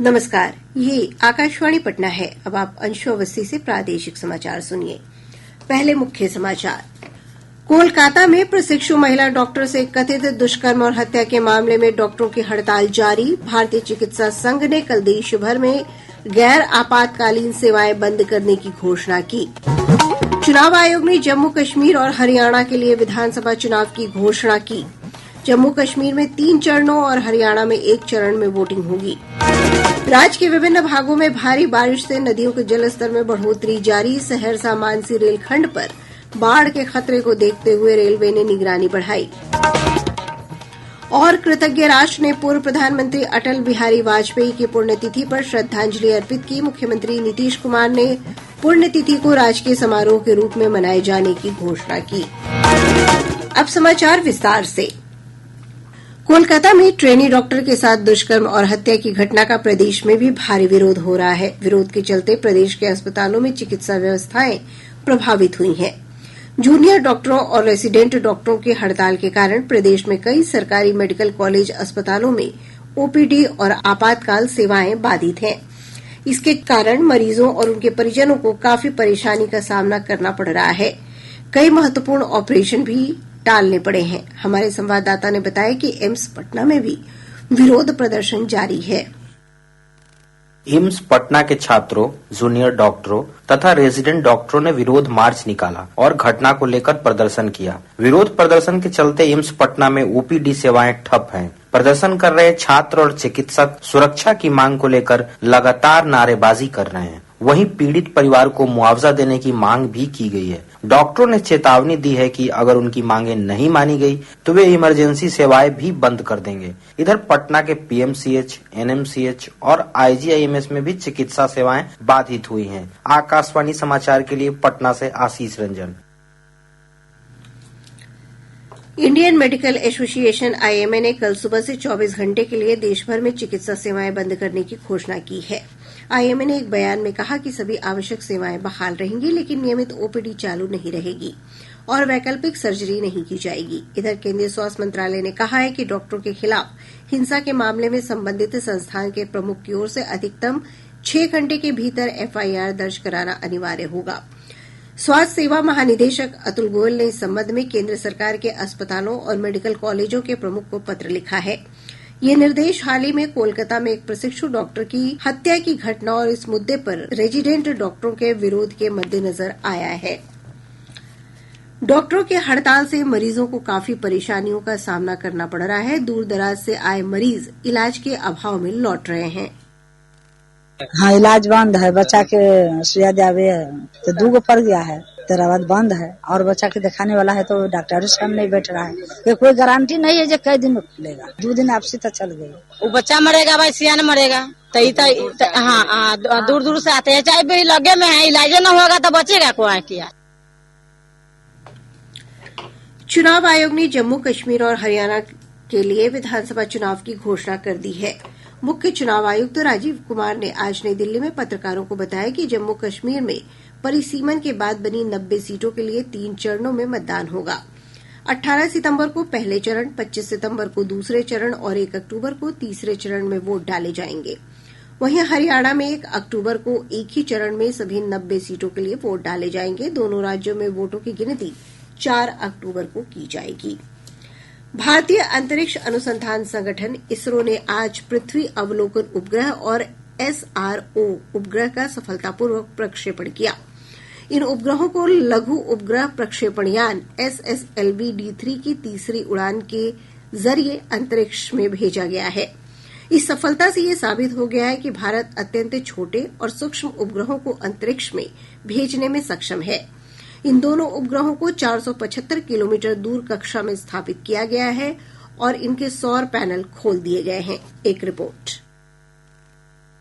नमस्कार, ये आकाशवाणी पटना है। अब आप अंशु अवस्थी से प्रादेशिक समाचार सुनिए। पहले मुख्य समाचार। कोलकाता में प्रशिक्षु महिला डॉक्टर से कथित दुष्कर्म और हत्या के मामले में डॉक्टरों की हड़ताल जारी। भारतीय चिकित्सा संघ ने कल देश भर में गैर आपातकालीन सेवाएं बंद करने की घोषणा की। चुनाव आयोग ने जम्मू कश्मीर और हरियाणा के लिए विधानसभा चुनाव की घोषणा की। जम्मू कश्मीर में 3 चरणों और हरियाणा में 1 चरण में वोटिंग होगी। राज्य के विभिन्न भागों में भारी बारिश से नदियों के जलस्तर में बढ़ोतरी जारी। सहरसा मानसी रेलखंड पर बाढ़ के खतरे को देखते हुए रेलवे ने निगरानी बढ़ाई। और कृतज्ञ राष्ट्र ने पूर्व प्रधानमंत्री अटल बिहारी वाजपेयी की पुण्यतिथि पर श्रद्धांजलि अर्पित की। मुख्यमंत्री नीतीश कुमार ने पुण्यतिथि को राजकीय समारोह के रूप में मनाए जाने की घोषणा की। अब समाचार विस्तार से। कोलकाता में ट्रेनी डॉक्टर के साथ दुष्कर्म और हत्या की घटना का प्रदेश में भी भारी विरोध हो रहा है। विरोध के चलते प्रदेश के अस्पतालों में चिकित्सा व्यवस्थाएं प्रभावित हुई हैं। जूनियर डॉक्टरों और रेसिडेंट डॉक्टरों की हड़ताल के कारण प्रदेश में कई सरकारी मेडिकल कॉलेज अस्पतालों में ओपीडी और आपातकाल सेवाएं बाधित हैं। इसके कारण मरीजों और उनके परिजनों को काफी परेशानी का सामना करना पड़ रहा है। कई महत्वपूर्ण ऑपरेशन भी टालने पड़े हैं। हमारे संवाददाता ने बताया कि एम्स पटना में भी विरोध प्रदर्शन जारी है। एम्स पटना के छात्रों, जूनियर डॉक्टरों तथा रेजिडेंट डॉक्टरों ने विरोध मार्च निकाला और घटना को लेकर प्रदर्शन किया। विरोध प्रदर्शन के चलते एम्स पटना में ओपीडी सेवाएं ठप हैं। प्रदर्शन कर रहे छात्र और चिकित्सक सुरक्षा की मांग को लेकर लगातार नारेबाजी कर रहे हैं। वहीं पीड़ित परिवार को मुआवजा देने की मांग भी की गई है। डॉक्टरों ने चेतावनी दी है कि अगर उनकी मांगें नहीं मानी गई तो वे इमरजेंसी सेवाएं भी बंद कर देंगे। इधर पटना के पीएमसीएच, एनएमसीएच और आईजीआईएमएस में भी चिकित्सा सेवाएं बाधित हुई हैं। आकाशवाणी समाचार के लिए पटना से Ashish Ranjan. Indian medical association IMA ने कल सुबह से 24 घंटे के लिए देश भर में चिकित्सा सेवाएं बंद करने की घोषणा की है। आईएमए ने एक बयान में कहा कि सभी आवश्यक सेवाएं बहाल रहेंगी, लेकिन नियमित ओपीडी चालू नहीं रहेगी और वैकल्पिक सर्जरी नहीं की जाएगी। इधर केंद्रीय स्वास्थ्य मंत्रालय ने कहा है कि डॉक्टरों के खिलाफ हिंसा के मामले में संबंधित संस्थान के प्रमुख की ओर से अधिकतम 6 घंटे के भीतर एफआईआर दर्ज कराना अनिवार्य होगा। स्वास्थ्य सेवा महानिदेशक अतुल गोयल ने इस संबंध में केंद्र सरकार के अस्पतालों और मेडिकल कॉलेजों के प्रमुख को पत्र लिखा है। ये निर्देश हाल ही में कोलकाता में एक प्रशिक्षु डॉक्टर की हत्या की घटना और इस मुद्दे पर रेजिडेंट डॉक्टरों के विरोध के मद्देनजर आया है। डॉक्टरों की हड़ताल से मरीजों को काफी परेशानियों का सामना करना पड़ रहा है। दूर दराज से आए मरीज इलाज के अभाव में लौट रहे हैं। हाँ, इलाज बंद है। बच्चा के सुइया दियावे तो 2 पड़ गया है, तेरा बाद बंद है और बच्चा के दिखाने वाला है तो डॉक्टर सामने नहीं बैठ रहा है। ये कोई गारंटी नहीं है जो कई दिन में खुलेगा। 2 दिन आपसी तो चल गई। वो बच्चा मरेगा भाई, सियान मरेगा। हाँ, दूर दूर से आते हैं, चाहे भी लगे में है, इलाज न होगा तो बचेगा कौन किया। चुनाव आयोग ने जम्मू कश्मीर और हरियाणा के लिए विधानसभा चुनाव की घोषणा कर दी है। मुख्य चुनाव आयुक्त राजीव कुमार ने आज नई दिल्ली में पत्रकारों को बताया कि जम्मू कश्मीर में परिसीमन के बाद बनी 90 सीटों के लिए 3 चरणों में मतदान होगा। 18 सितंबर को पहले चरण, 25 सितंबर को दूसरे चरण और 1 अक्टूबर को तीसरे चरण में वोट डाले जाएंगे। वहीं हरियाणा में 1 अक्टूबर को एक ही चरण में सभी 90 सीटों के लिए वोट डाले जाएंगे। दोनों राज्यों में वोटों की गिनती 4 अक्टूबर को की जाएगी। भारतीय अंतरिक्ष अनुसंधान संगठन इसरो ने आज पृथ्वी अवलोकन उपग्रह और एसआरओ उपग्रह का सफलतापूर्वक प्रक्षेपण किया। इन उपग्रहों को लघु उपग्रह प्रक्षेपण यान SSLV-D3 की तीसरी उड़ान के जरिए अंतरिक्ष में भेजा गया है। इस सफलता से ये साबित हो गया है कि भारत अत्यंत छोटे और सूक्ष्म उपग्रहों को अंतरिक्ष में भेजने में सक्षम है। इन दोनों उपग्रहों को 475 किलोमीटर दूर कक्षा में स्थापित किया गया है और इनके सौर पैनल खोल दिए गए हैं। एक रिपोर्ट।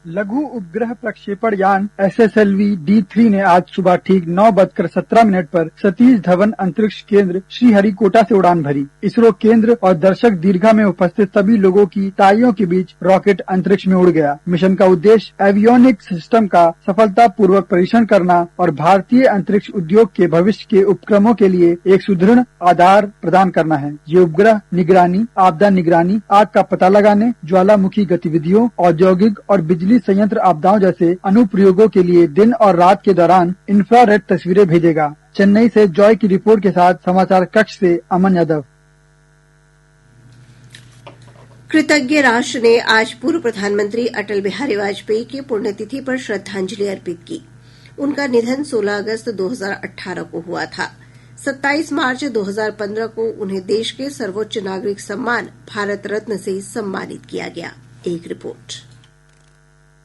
लघु उपग्रह प्रक्षेपण यान SSLV-D3 ने आज सुबह ठीक 9:17 पर सतीश धवन अंतरिक्ष केंद्र श्रीहरिकोटा से उड़ान भरी। इसरो केंद्र और दर्शक दीर्घा में उपस्थित सभी लोगों की तालियों के बीच रॉकेट अंतरिक्ष में उड़ गया। मिशन का उद्देश्य एवियोनिक सिस्टम का सफलतापूर्वक परीक्षण करना और भारतीय अंतरिक्ष उद्योग के भविष्य के उपक्रमों के लिए एक सुदृढ़ आधार प्रदान करना है। ये उपग्रह निगरानी, आपदा निगरानी, आग का पता लगाने, ज्वालामुखी गतिविधियों, औद्योगिक और बिजली बिजली संयंत्र आपदाओं जैसे अनुप्रयोगों के लिए दिन और रात के दौरान इंफ्रारेड तस्वीरें भेजेगा। चेन्नई से जॉय की रिपोर्ट के साथ समाचार कक्ष से अमन यादव। कृतज्ञ राष्ट्र ने आज पूर्व प्रधानमंत्री अटल बिहारी वाजपेयी की पुण्यतिथि पर श्रद्धांजलि अर्पित की। उनका निधन 16 अगस्त 2018 को हुआ था। 27 मार्च 2015 को उन्हें देश के सर्वोच्च नागरिक सम्मान भारत रत्न से सम्मानित किया गया। एक रिपोर्ट।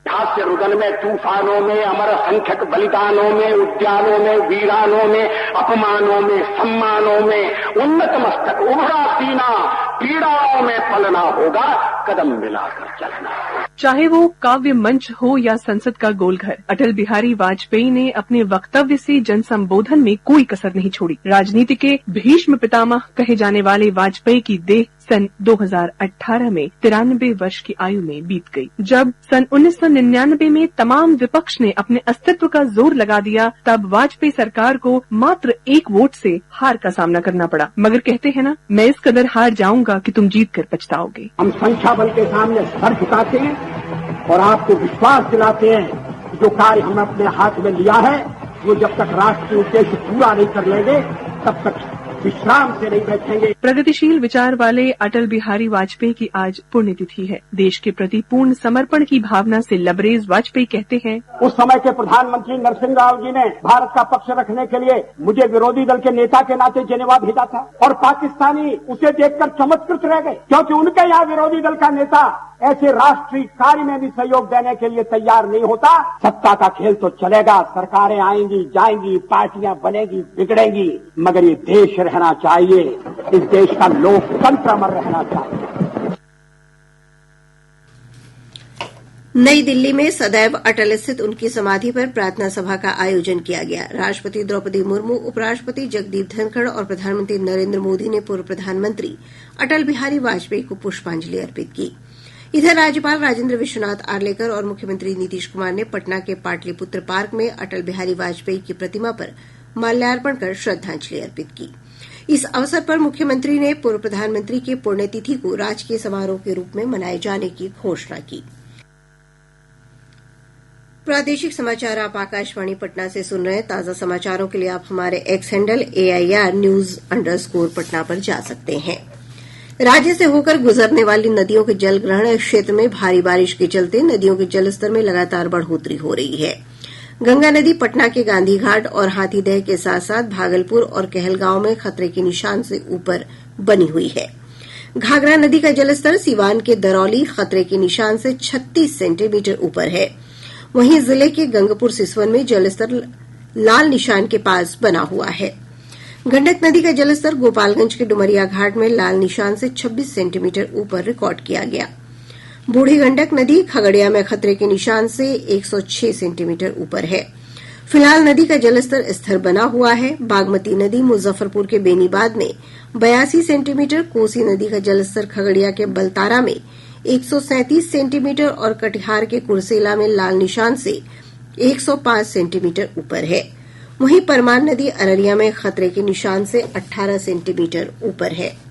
हास्य रुदन में, तूफानों में, अमर संख्यक बलिदानों में, उद्यानों में, वीरानों में, अपमानों में, सम्मानों में उन्नत मस्तक उभरा सीना, पीड़ाओं में पलना होगा, कदम मिलाकर चलना। चाहे वो काव्य मंच हो या संसद का गोलघर, अटल बिहारी वाजपेयी ने अपने वक्तव्य से जन संबोधन में कोई कसर नहीं छोड़ी। राजनीति के भीष्म पितामह कहे जाने वाले वाजपेयी की देह सन 2018 में 93 वर्ष की आयु में बीत गई। जब सन 1999 में तमाम विपक्ष ने अपने अस्तित्व का जोर लगा दिया, तब वाजपेयी सरकार को मात्र 1 वोट से हार का सामना करना पड़ा। मगर कहते हैं ना, मैं इस कदर हार जाऊंगा कि तुम जीत कर पछताओगे। हम संख्या बल के सामने सर झुकाते हैं और आपको विश्वास दिलाते हैं जो कार्य हमने अपने हाथ में लिया है वो जब तक राष्ट्र के उद्देश्य पूरा नहीं कर लेंगे तब तक विश्राम से नहीं बैठेंगे। प्रगतिशील विचार वाले अटल बिहारी वाजपेयी की आज पुण्यतिथि है। देश के प्रति पूर्ण समर्पण की भावना से लबरेज वाजपेयी कहते हैं, उस समय के प्रधानमंत्री नरसिंह राव जी ने भारत का पक्ष रखने के लिए मुझे विरोधी दल के नेता के नाते जेनेवा भेजा था और पाकिस्तानी उसे देखकर चमत्कृत रह गए, क्योंकि उनके यहाँ विरोधी दल का नेता ऐसे राष्ट्रीय कार्य में भी सहयोग देने के लिए तैयार नहीं होता। सत्ता का खेल तो चलेगा, सरकारें आएंगी जाएंगी, पार्टियां बनेगी बिगड़ेंगी, मगर ये देश रहना चाहिए, इस देश का लोकतंत्र अमर रहना चाहिए। नई दिल्ली में सदैव अटल स्थित उनकी समाधि पर प्रार्थना सभा का आयोजन किया गया। राष्ट्रपति द्रौपदी मुर्मू, उपराष्ट्रपति जगदीप धनखड़ और प्रधानमंत्री नरेंद्र मोदी ने पूर्व प्रधानमंत्री अटल बिहारी वाजपेयी को पुष्पांजलि अर्पित की। इधर राज्यपाल राजेंद्र विश्वनाथ आर्लेकर और मुख्यमंत्री नीतीश कुमार ने पटना के पाटलिपुत्र पार्क में अटल बिहारी वाजपेयी की प्रतिमा पर माल्यार्पण कर श्रद्धांजलि अर्पित की। इस अवसर पर मुख्यमंत्री ने पूर्व प्रधानमंत्री की पुण्यतिथि को राजकीय समारोह के रूप में मनाए जाने की घोषणा की। प्रादेशिक समाचार आप आकाशवाणी पटना से सुन रहे हैं। ताजा समाचारों के लिए आप हमारे एक्स हैंडल AIR_News_पटना पर जा सकते हैं। राज्य से होकर गुजरने वाली नदियों के जलग्रहण क्षेत्र में भारी बारिश के चलते नदियों के जलस्तर में लगातार बढ़ोतरी हो रही है। गंगा नदी पटना के गांधी घाट और हाथीदह के साथ साथ भागलपुर और कहलगांव में खतरे के निशान से ऊपर बनी हुई है। घाघरा नदी का जलस्तर सीवान के दरौली खतरे के निशान से 36 सेंटीमीटर ऊपर है। वहीं जिले के गंगपुर सिसवन में जलस्तर लाल निशान के पास बना हुआ है। गंडक नदी का जलस्तर गोपालगंज के डुमरिया घाट में लाल निशान से 26 सेंटीमीटर ऊपर रिकॉर्ड किया गया। बूढ़ी गंडक नदी खगड़िया में खतरे के निशान से 106 सेंटीमीटर ऊपर है। फिलहाल नदी का जलस्तर स्थिर बना हुआ है। बागमती नदी मुजफ्फरपुर के बेनीबाद में 82 सेंटीमीटर, कोसी नदी का जलस्तर खगड़िया के बलतारा में 137 सेंटीमीटर और कटिहार के कुर्सेला में लाल निशान से 105 सेंटीमीटर ऊपर है। वहीं परमान नदी अररिया में खतरे के निशान से 18 सेंटीमीटर ऊपर है।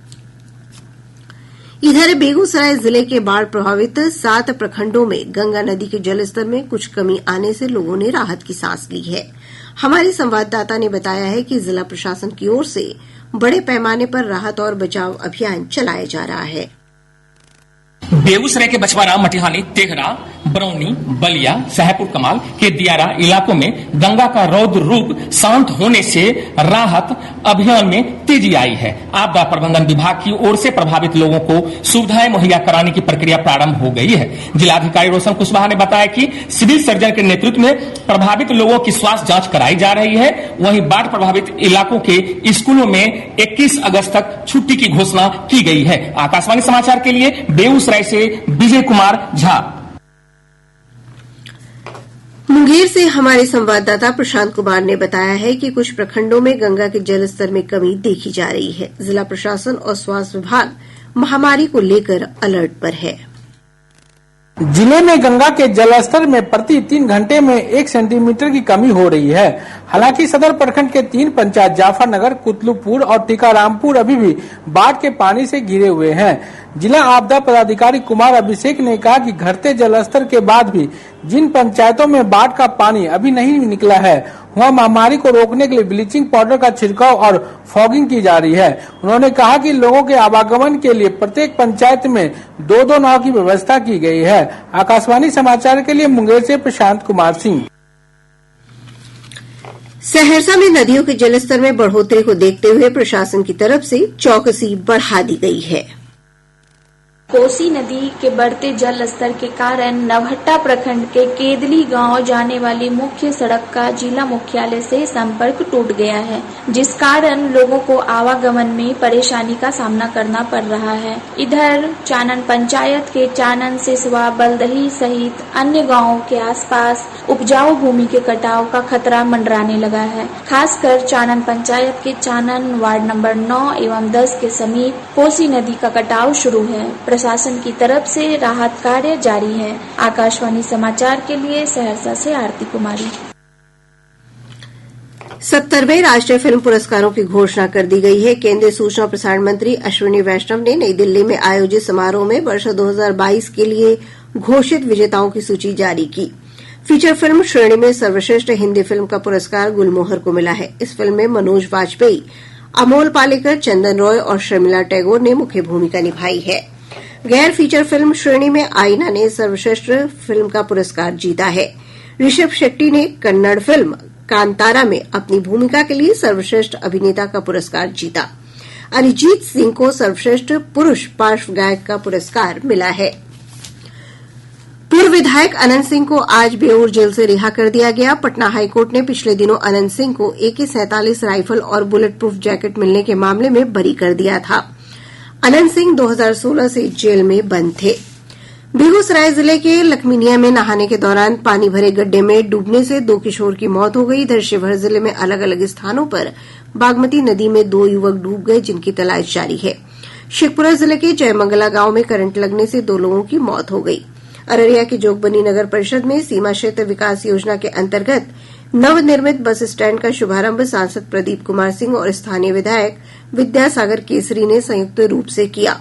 इधर बेगूसराय जिले के बाढ़ प्रभावित 7 प्रखंडों में गंगा नदी के जलस्तर में कुछ कमी आने से लोगों ने राहत की सांस ली है। हमारे संवाददाता ने बताया है कि जिला प्रशासन की ओर से बड़े पैमाने पर राहत और बचाव अभियान चलाया जा रहा है। बेगूसराय के बछवाड़ा, मटिहानी, तेघरा, बरौनी, बलिया, साहेबपुर कमाल के दियारा इलाकों में गंगा का रौद्र रूप शांत होने से राहत अभियान में तेजी आई है। आपदा प्रबंधन विभाग की ओर से प्रभावित लोगों को सुविधाएं मुहैया कराने की प्रक्रिया प्रारंभ हो गई है। जिलाधिकारी रोशन कुशवाहा ने बताया कि सिविल सर्जन के नेतृत्व में प्रभावित लोगों की स्वास्थ्य जांच कराई जा रही है। वहीं बाढ़ प्रभावित इलाकों के स्कूलों में 21 अगस्त तक छुट्टी की घोषणा की गई है। आकाशवाणी समाचार के लिए बेगूसराय से विजय कुमार झा। मुंगेर से हमारे संवाददाता प्रशांत कुमार ने बताया है कि कुछ प्रखंडों में गंगा के जलस्तर में कमी देखी जा रही है। जिला प्रशासन और स्वास्थ्य विभाग महामारी को लेकर अलर्ट पर है। जिले में गंगा के जलस्तर में प्रति 3 घंटे में 1 सेंटीमीटर की कमी हो रही है। हालांकि सदर प्रखंड के 3 पंचायत जाफरनगर, कुतलुपुर और टीकारामपुर अभी भी बाढ़ के पानी से घिरे हुए हैं। जिला आपदा पदाधिकारी कुमार अभिषेक ने कहा कि घटते जलस्तर के बाद भी जिन पंचायतों में बाढ़ का पानी अभी नहीं निकला है, वहाँ महामारी को रोकने के लिए ब्लीचिंग पाउडर का छिड़काव और फॉगिंग की जा रही है। उन्होंने कहा कि लोगों के आवागमन के लिए प्रत्येक पंचायत में 2-2 नाव की व्यवस्था की गई है। आकाशवाणी समाचार के लिए मुंगेर से प्रशांत कुमार सिंह। सहरसा में नदियों के जलस्तर में बढ़ोतरी को देखते हुए प्रशासन की तरफ से चौकसी बढ़ा दी गई है। कोसी नदी के बढ़ते जल स्तर के कारण नवहट्टा प्रखंड के केदली गांव जाने वाली मुख्य सड़क का जिला मुख्यालय से संपर्क टूट गया है, जिस कारण लोगों को आवागमन में परेशानी का सामना करना पड़ रहा है। इधर चानन पंचायत के चानन, सिसवा, बलदही सहित अन्य गांवों के आसपास उपजाऊ भूमि के कटाव का खतरा मंडराने लगा है। खासकर चानन पंचायत के चानन वार्ड नंबर 9 एवं 10 के समीप कोसी नदी का कटाव शुरू है। प्रशासन की तरफ से राहत कार्य जारी है। आकाशवाणी समाचार के लिए सहरसा से आरती कुमारी। 70वें राष्ट्रीय फिल्म पुरस्कारों की घोषणा कर दी गई है। केंद्रीय सूचना और प्रसारण मंत्री अश्विनी वैष्णव ने नई दिल्ली में आयोजित समारोह में वर्ष 2022 के लिए घोषित विजेताओं की सूची जारी की। फीचर फिल्म श्रेणी में सर्वश्रेष्ठ हिंदी फिल्म का पुरस्कार गुलमोहर को मिला है। इस फिल्म में मनोज वाजपेयी, अमोल पालेकर, चंदन रॉय और शर्मिला टैगोर ने मुख्य भूमिका निभाई है। गैर फीचर फिल्म श्रेणी में आईना ने सर्वश्रेष्ठ फिल्म का पुरस्कार जीता है। ऋषभ शेट्टी ने कन्नड़ फिल्म कांतारा में अपनी भूमिका के लिए सर्वश्रेष्ठ अभिनेता का पुरस्कार जीता। अरिजीत सिंह को सर्वश्रेष्ठ पुरुष पार्श्व गायक का पुरस्कार मिला है। पूर्व विधायक अनंत सिंह को आज बेऊर जेल से रिहा कर दिया गया। पटना हाईकोर्ट ने पिछले दिनों अनंत सिंह को AK-47 राइफल और बुलेट प्रूफ जैकेट मिलने के मामले में बरी कर दिया था। अनंत सिंह 2016 से जेल में बंद थे। बेगूसराय जिले के लखमीनिया में नहाने के दौरान पानी भरे गड्ढे में डूबने से 2 किशोर की मौत हो गई। इधर शिवहर जिले में अलग अलग स्थानों पर बागमती नदी में 2 युवक डूब गए, जिनकी तलाश जारी है। शेखपुरा जिले के जयमंगला गांव में करंट लगने से 2 लोगों की मौत हो गई। अररिया के जोगबनी नगर परिषद में सीमा क्षेत्र विकास योजना के अंतर्गत नवनिर्मित बस स्टैंड का शुभारंभ सांसद प्रदीप कुमार सिंह और स्थानीय विधायक विद्यासागर केसरी ने संयुक्त रूप से किया।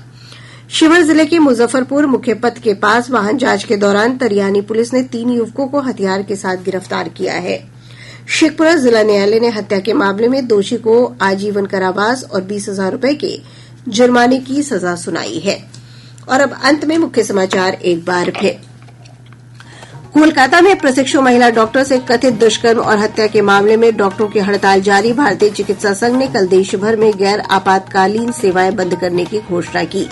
शिवहर जिले के मुजफ्फरपुर मुख्य पथ के पास वाहन जांच के दौरान तरियानी पुलिस ने 3 युवकों को हथियार के साथ गिरफ्तार किया है। शेखपुरा जिला न्यायालय ने हत्या के मामले में दोषी को आजीवन कारावास और 20,000 रूपये के जुर्माने की सजा सुनाई है। और अब अंत में मुख्य समाचार एक बार फिर। कोलकाता में प्रशिक्षु महिला डॉक्टर से कथित दुष्कर्म और हत्या के मामले में डॉक्टरों की हड़ताल जारी। भारतीय चिकित्सा संघ ने कल देश भर में गैर आपातकालीन सेवाएं बंद करने की घोषणा की।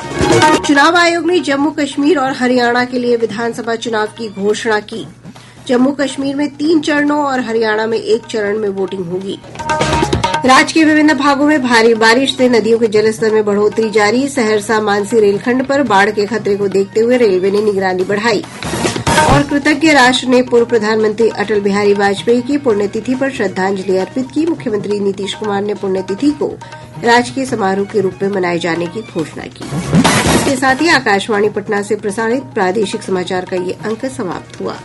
चुनाव आयोग ने जम्मू कश्मीर और हरियाणा के लिए विधानसभा चुनाव की घोषणा की। जम्मू कश्मीर में 3 चरणों और हरियाणा में 1 चरण में वोटिंग होगी। राज्य के विभिन्न भागों में भारी बारिश से नदियों के जलस्तर में बढ़ोतरी जारी। सहरसा मानसी रेलखंड पर बाढ़ के खतरे को देखते हुए रेलवे ने निगरानी बढ़ाई। और कृतज्ञ राष्ट्र ने पूर्व प्रधानमंत्री अटल बिहारी वाजपेयी की पुण्यतिथि पर श्रद्धांजलि अर्पित की। मुख्यमंत्री नीतीश कुमार ने पुण्यतिथि को राजकीय समारोह के रूप में मनाए जाने की घोषणा की। इसके साथ ही आकाशवाणी पटना से प्रसारित प्रादेशिक समाचार का ये अंक समाप्त हुआ।